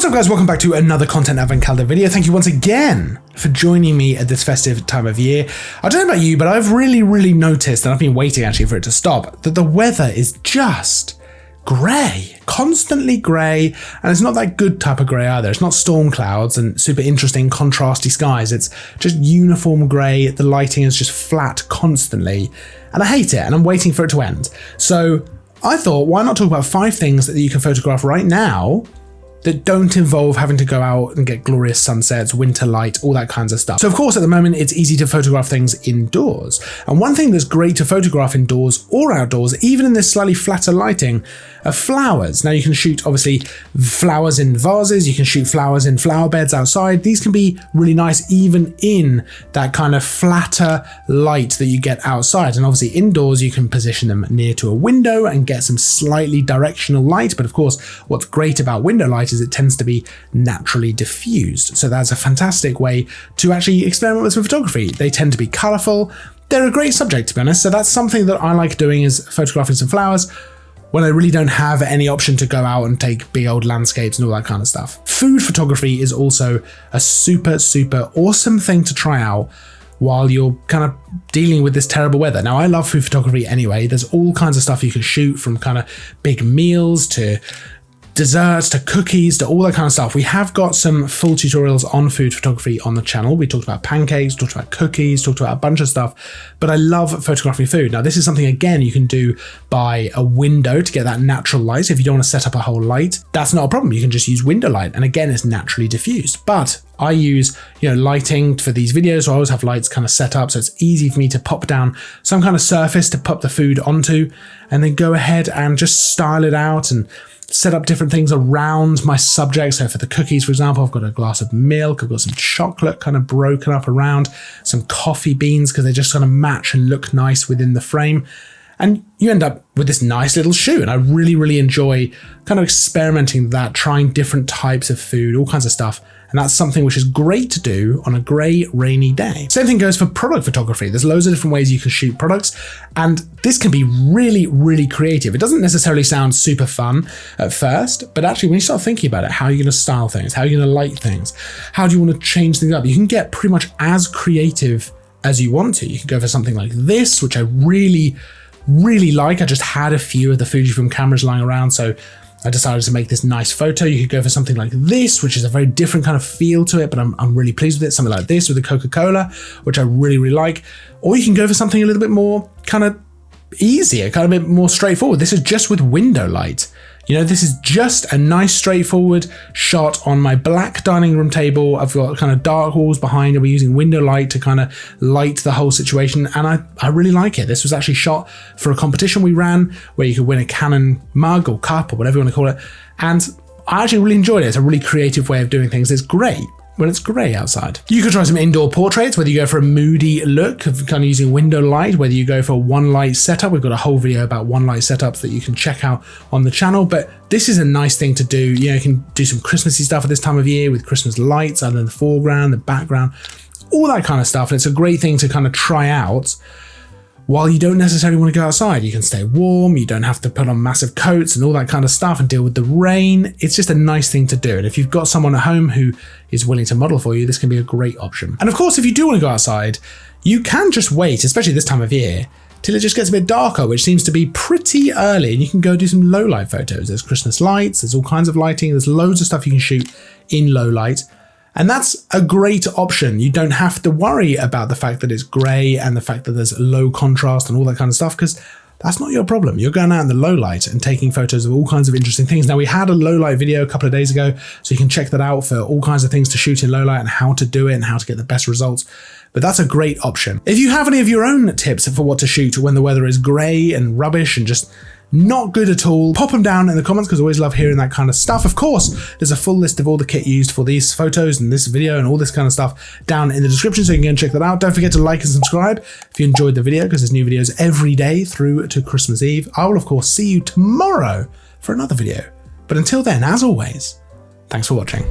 What's up guys, welcome back to another Content Advent Calendar video. Thank you once again for joining me at this festive time of year. I don't know about you, but I've really noticed, and I've been waiting actually for it to stop, that the weather is just grey, constantly grey, and it's not that good type of grey either. It's not storm clouds and super interesting contrasty skies. It's just uniform grey. The lighting is just flat constantly, and I hate it, and I'm waiting for it to end. So I thought, why not talk about 5 things that you can photograph right now that don't involve having to go out and get glorious sunsets, winter light, all that kinds of stuff. So of course, at the moment, it's easy to photograph things indoors. And one thing that's great to photograph indoors or outdoors, even in this slightly flatter lighting, are flowers. Now you can shoot, obviously, flowers in vases, you can shoot flowers in flower beds outside. These can be really nice even in that kind of flatter light that you get outside. And obviously indoors, you can position them near to a window and get some slightly directional light. But of course, what's great about window light is it tends to be naturally diffused. So that's a fantastic way to actually experiment with some photography. They tend to be colorful. They're a great subject, to be honest. So that's something that I like doing, is photographing some flowers when I really don't have any option to go out and take big old landscapes and all that kind of stuff. Food photography is also a super awesome thing to try out while you're kind of dealing with this terrible weather. Now, I love food photography anyway. There's all kinds of stuff you can shoot, from kind of big meals to desserts to cookies to all that kind of stuff. We have got some full tutorials on food photography on the channel. We talked about pancakes, talked about cookies, talked about a bunch of stuff, but I love photographing food. Now, this is something, again, you can do by a window to get that natural light. If you don't want to set up a whole light, that's not a problem. You can just use window light. And again, it's naturally diffused. But I use, lighting for these videos, so I always have lights kind of set up so it's easy for me to pop down some kind of surface to pop the food onto, and then go ahead and just style it out and set up different things around my subject. So for the cookies, for example, I've got a glass of milk, I've got some chocolate kind of broken up around, some coffee beans, because they just kind of match and look nice within the frame. And you end up with this nice little shoot. And I really enjoy kind of experimenting with that, trying different types of food, all kinds of stuff. And that's something which is great to do on a grey, rainy day. Same thing goes for product photography. There's loads of different ways you can shoot products, and this can be really creative. It doesn't necessarily sound super fun at first, but actually when you start thinking about it, how are you going to style things? How are you going to light things? How do you want to change things up? You can get pretty much as creative as you want to. You can go for something like this, which I really like. I just had a few of the Fujifilm cameras lying around, so I decided to make this nice photo. You could go for something like this, which is a very different kind of feel to it, but I'm really pleased with it. Something like this with the Coca-Cola, which I really like. Or you can go for something a little bit more kind of easier, kind of a bit more straightforward. This is just with window light. This is just a nice straightforward shot on my black dining room table. I've got kind of dark walls behind, and we're using window light to kind of light the whole situation. And I really like it. This was actually shot for a competition we ran where you could win a Canon mug or cup or whatever you want to call it. And I actually really enjoyed it. It's a really creative way of doing things. It's great when it's grey outside. You could try some indoor portraits, whether you go for a moody look of kind of using window light, whether you go for one light setup. We've got a whole video about one light setups that you can check out on the channel, but this is a nice thing to do. You can do some Christmassy stuff at this time of year with Christmas lights either in the foreground, the background, all that kind of stuff. And it's a great thing to kind of try out while you don't necessarily want to go outside. You can stay warm, you don't have to put on massive coats and all that kind of stuff and deal with the rain. It's just a nice thing to do. And if you've got someone at home who is willing to model for you, this can be a great option. And of course, if you do want to go outside, you can just wait, especially this time of year, till it just gets a bit darker, which seems to be pretty early, and you can go do some low light photos. There's Christmas lights, there's all kinds of lighting, there's loads of stuff you can shoot in low light. And that's a great option. You don't have to worry about the fact that it's grey and the fact that there's low contrast and all that kind of stuff, because that's not your problem. You're going out in the low light and taking photos of all kinds of interesting things. Now, we had a low light video a couple of days ago, so you can check that out for all kinds of things to shoot in low light and how to do it and how to get the best results. But that's a great option. If you have any of your own tips for what to shoot when the weather is grey and rubbish and just not good at all, pop them down in the comments, because I always love hearing that kind of stuff. Of course, there's a full list of all the kit used for these photos and this video and all this kind of stuff down in the description, so you can go and check that out. Don't forget to like and subscribe if you enjoyed the video, because there's new videos every day through to Christmas Eve. I will, of course, see you tomorrow for another video. But until then, as always, thanks for watching.